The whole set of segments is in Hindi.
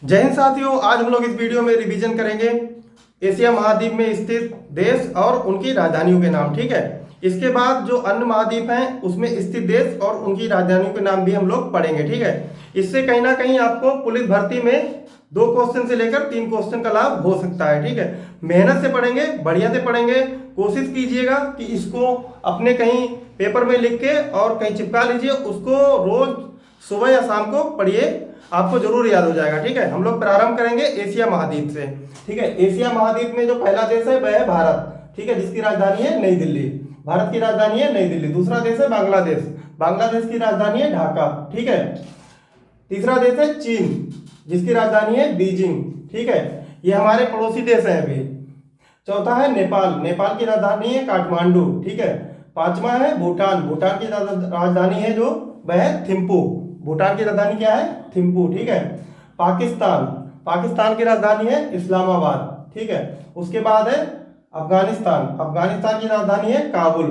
जय हिंद साथियों, आज हम लोग इस वीडियो में रिवीजन करेंगे एशिया महाद्वीप में स्थित देश और उनकी राजधानियों के नाम। ठीक है, इसके बाद जो अन्य महाद्वीप हैं उसमें स्थित देश और उनकी राजधानियों के नाम भी हम लोग पढ़ेंगे। ठीक है, इससे कहीं ना कहीं आपको पुलिस भर्ती में 2 क्वेश्चन से लेकर 3 क्वेश्चन का लाभ हो सकता है। ठीक है, मेहनत से पढ़ेंगे, बढ़िया से पढ़ेंगे। कोशिश कीजिएगा कि इसको अपने कहीं पेपर में लिख के और कहीं चिपका लीजिए, उसको रोज सुबह या शाम को पढ़िए, आपको जरूर याद हो जाएगा। ठीक है, हम लोग प्रारंभ करेंगे एशिया महाद्वीप से। ठीक है, एशिया महाद्वीप में जो पहला देश है वह है भारत। ठीक है, जिसकी राजधानी है नई दिल्ली। भारत की राजधानी है नई दिल्ली। दूसरा देश है बांग्लादेश। बांग्लादेश की राजधानी है ढाका। ठीक है, तीसरा देश है चीन, जिसकी राजधानी है बीजिंग। ठीक है, ये हमारे पड़ोसी देश है अभी। चौथा है नेपाल। नेपाल की राजधानी है काठमांडू। ठीक है, पांचवा है भूटान। भूटान की राजधानी है जो वह है थिम्पू। भूटान की राजधानी क्या है? थिम्पू। ठीक है, पाकिस्तान। पाकिस्तान की राजधानी है इस्लामाबाद। ठीक है, उसके बाद है अफगानिस्तान। अफगानिस्तान की राजधानी है काबुल।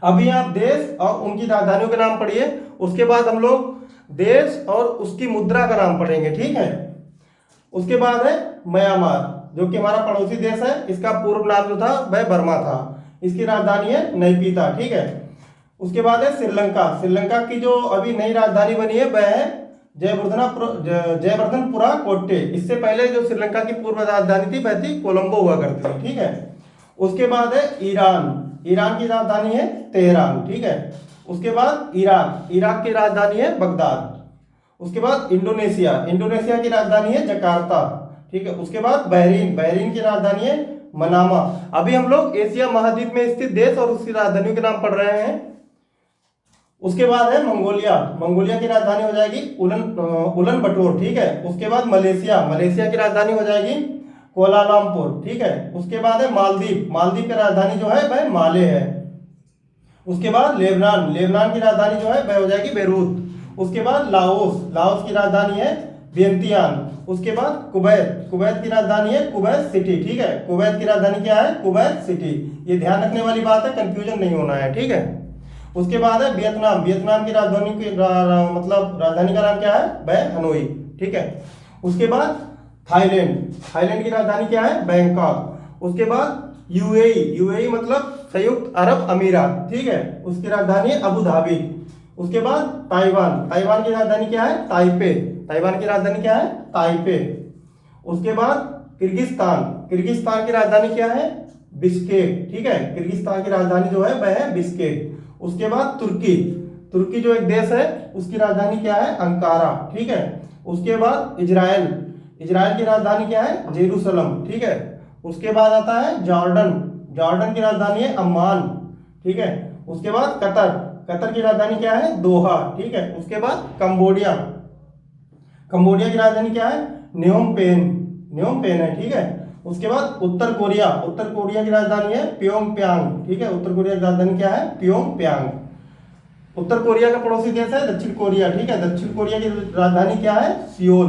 अभी आप देश और उनकी राजधानियों के नाम पढ़िए, उसके बाद हम लोग देश और उसकी मुद्रा का नाम पढ़ेंगे। ठीक है, उसके बाद है म्यांमार, जो कि हमारा पड़ोसी देश है। इसका पूर्व नाम जो था वह बर्मा था। इसकी राजधानी है नैपीता। ठीक है, उसके बाद है श्रीलंका। श्रीलंका की जो अभी नई राजधानी बनी है वह है जयवर्धनपुरा कोट्टे। इससे पहले जो श्रीलंका की पूर्व राजधानी थी वह थी कोलंबो हुआ करती थी। ठीक है, उसके बाद है ईरान। ईरान की राजधानी है तेहरान। ठीक है, उसके बाद इराक। इराक की राजधानी है बगदाद। उसके बाद इंडोनेशिया। इंडोनेशिया की राजधानी है जकार्ता। ठीक है, उसके बाद बहरीन। बहरीन की राजधानी है मनामा। अभी हम लोग एशिया महाद्वीप में स्थित देश और उसकी राजधानियों के नाम पढ़ रहे हैं। उसके बाद है मंगोलिया। मंगोलिया की राजधानी हो जाएगी उलन बटोर। ठीक है, उसके बाद मलेशिया। मलेशिया की राजधानी हो जाएगी कोलालमपुर। ठीक है, उसके बाद है मालदीव। मालदीव की राजधानी जो है वह माले है। उसके बाद लेबनान। लेबनान की राजधानी जो है वह हो जाएगी बेरूत। उसके बाद लाओस। लाओस की राजधानी है वियंतियान। उसके बाद कुवैत। कुवैत की राजधानी है कुवैत सिटी। ठीक है, कुवैत की राजधानी क्या है? Kuwait city. ये ध्यान रखने वाली बात है, कंफ्यूजन नहीं होना है। ठीक है, उसके बाद है वियतनाम। वियतनाम की राजधानी मतलब राजधानी का नाम क्या है? वह हनोई। ठीक है, उसके बाद थाईलैंड। थाईलैंड की राजधानी क्या है? बैंकॉक। उसके बाद यूएई। यूएई मतलब संयुक्त अरब अमीरात। ठीक है, उसकी राजधानी है अबू धाबी। उसके बाद ताइवान। ताइवान की राजधानी क्या है? ताइपे। ताइवान की राजधानी क्या है? ताइपे। उसके बाद किर्गिस्तान। किर्गिस्तान की राजधानी क्या है? बिश्केक। ठीक है, किर्गिस्तान की राजधानी जो है वह है बिश्केक। उसके बाद तुर्की। तुर्की जो एक देश है उसकी राजधानी क्या है? अंकारा। ठीक है, उसके बाद इजराइल। इजराइल की राजधानी क्या है? जेरूसलम। ठीक है, उसके बाद आता है जॉर्डन। जॉर्डन की राजधानी है अम्मान। ठीक है, उसके बाद कतर। कतर की राजधानी क्या है? दोहा। ठीक है, उसके बाद कंबोडिया। कंबोडिया की राजधानी क्या है? न्योम पेन। न्योम पेन है। ठीक है, उसके बाद उत्तर कोरिया। उत्तर कोरिया की राजधानी है प्योंगयांग। ठीक है, उत्तर कोरिया की राजधानी क्या है? प्योंगयांग। उत्तर कोरिया का पड़ोसी देश है दक्षिण कोरिया। ठीक है, दक्षिण कोरिया की राजधानी क्या है? सियोल।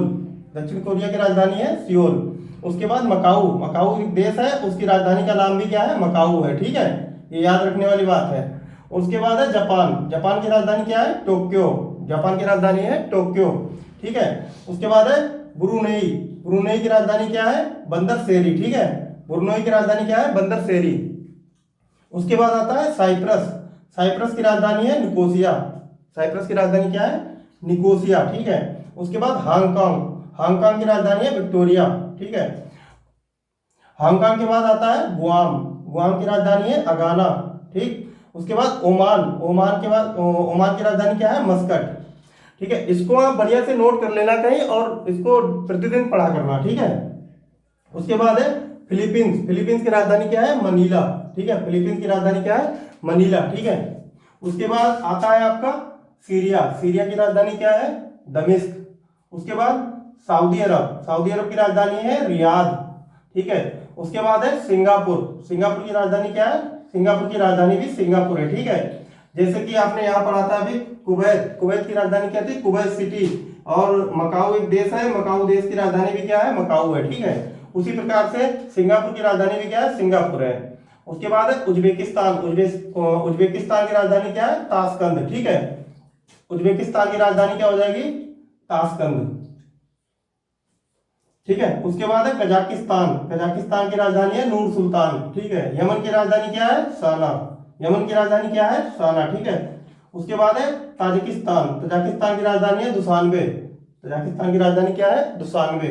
दक्षिण कोरिया की राजधानी है सियोल। उसके बाद मकाऊ। मकाऊ एक देश है, उसकी राजधानी का नाम भी क्या है? मकाऊ है। ठीक है, ये याद रखने वाली बात है। उसके बाद है जापान। जापान की राजधानी क्या है? टोक्यो। जापान की राजधानी है टोक्यो। ठीक है, उसके बाद है ब्रुनेई। ब्रुनेई की राजधानी क्या है? बंदर सेरी। ठीक है, ब्रुनेई की राजधानी क्या है? बंदर सेरी। उसके बाद आता है साइप्रस। साइप्रस की राजधानी है निकोसिया। साइप्रस की राजधानी क्या है? निकोसिया। ठीक है, उसके बाद हांगकांग। हांगकांग की राजधानी है विक्टोरिया। ठीक है, हांगकांग के बाद आता है गुआम। गुआम की राजधानी है अगाना। ठीक, उसके बाद ओमान। ओमान के बाद ओमान की राजधानी क्या है? मस्कट। ठीक है, इसको आप बढ़िया से नोट कर लेना कहीं और इसको प्रतिदिन पढ़ा करना। ठीक है, उसके बाद है फिलीपींस। फिलीपींस की राजधानी क्या है? मनीला। ठीक है, फिलीपींस की राजधानी क्या है? मनीला। ठीक है, उसके बाद आता है आपका सीरिया। सीरिया की राजधानी क्या है? दमिश्क। उसके बाद सऊदी अरब। सऊदी अरब की राजधानी है रियाद। ठीक है, उसके बाद है सिंगापुर। सिंगापुर की राजधानी क्या है? सिंगापुर की राजधानी भी सिंगापुर है। ठीक है, जैसे कि आपने यहाँ पढ़ा था अभी कुवैत। कुवैत की राजधानी क्या थी? Kuwait city. और मकाऊ एक देश है, मकाऊ देश की राजधानी भी क्या है? मकाऊ है। ठीक है, उसी प्रकार से सिंगापुर की राजधानी भी क्या है? सिंगापुर है। उसके बाद है उज्बेकिस्तान। उज्बेकिस्तान की राजधानी क्या है? ताशकंद। ठीक है, उज्बेकिस्तान की राजधानी क्या हो जाएगी? ताशकंद। ठीक है। उसके बाद है कजाकिस्तान, कजाकिस्तान की राजधानी है नूर सुल्तान, ठीक है। यमन की राजधानी क्या है? साना, यमन की राजधानी क्या है? साना, ठीक है। उसके बाद है ताजिकिस्तान, तजाकिस्तान की राजधानी है दुशानबे, तजाकिस्तान की राजधानी क्या है? दुशानबे।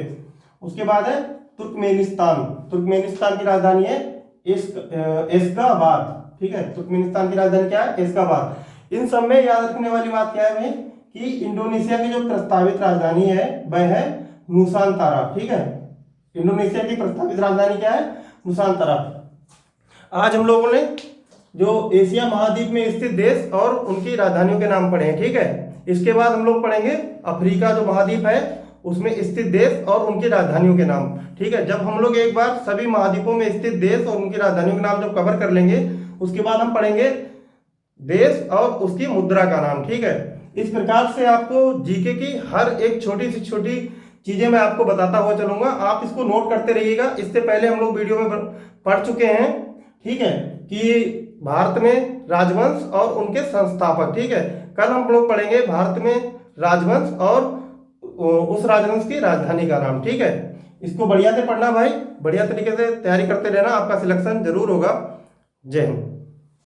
उसके बाद है तुर्कमेनिस्तान, तुर्कमेनिस्तान की राजधानी है एश्गाबाद, ठीक है। तुर्कमेनिस्तान की राजधानी क्या है? एश्गाबाद। इन सब में याद रखने वाली बात क्या है भाई कि इंडोनेशिया की जो प्रस्तावित राजधानी है वह है नुसांतारा, ठीक है। इंडोनेशिया की प्रस्तावित राजधानी क्या है? नुसांतारा। आज हम लोगों ने जो एशिया महाद्वीप में स्थित देश और उनकी राजधानियों के नाम पढ़े हैं, ठीक है। इसके बाद हम लोग पढ़ेंगे अफ्रीका जो महाद्वीप है उसमें स्थित देश और उनकी राजधानियों के नाम, ठीक है। जब हम लोग एक बार सभी महाद्वीपों में स्थित देश और उनकी राजधानियों के नाम जब कवर कर लेंगे उसके बाद हम पढ़ेंगे देश और उसकी मुद्रा का नाम, ठीक है। इस प्रकार से आपको जीके की हर एक छोटी से छोटी चीजें मैं आपको बताता हुआ चलूंगा, आप इसको नोट करते रहिएगा। इससे पहले हम लोग वीडियो में पढ़ चुके हैं, ठीक है, कि भारत में राजवंश और उनके संस्थापक, ठीक है। कल हम लोग पढ़ेंगे भारत में राजवंश और उस राजवंश की राजधानी का नाम, ठीक है। इसको बढ़िया से पढ़ना भाई, बढ़िया तरीके से तैयारी करते रहना, आपका सिलेक्शन जरूर होगा। जय हिंद।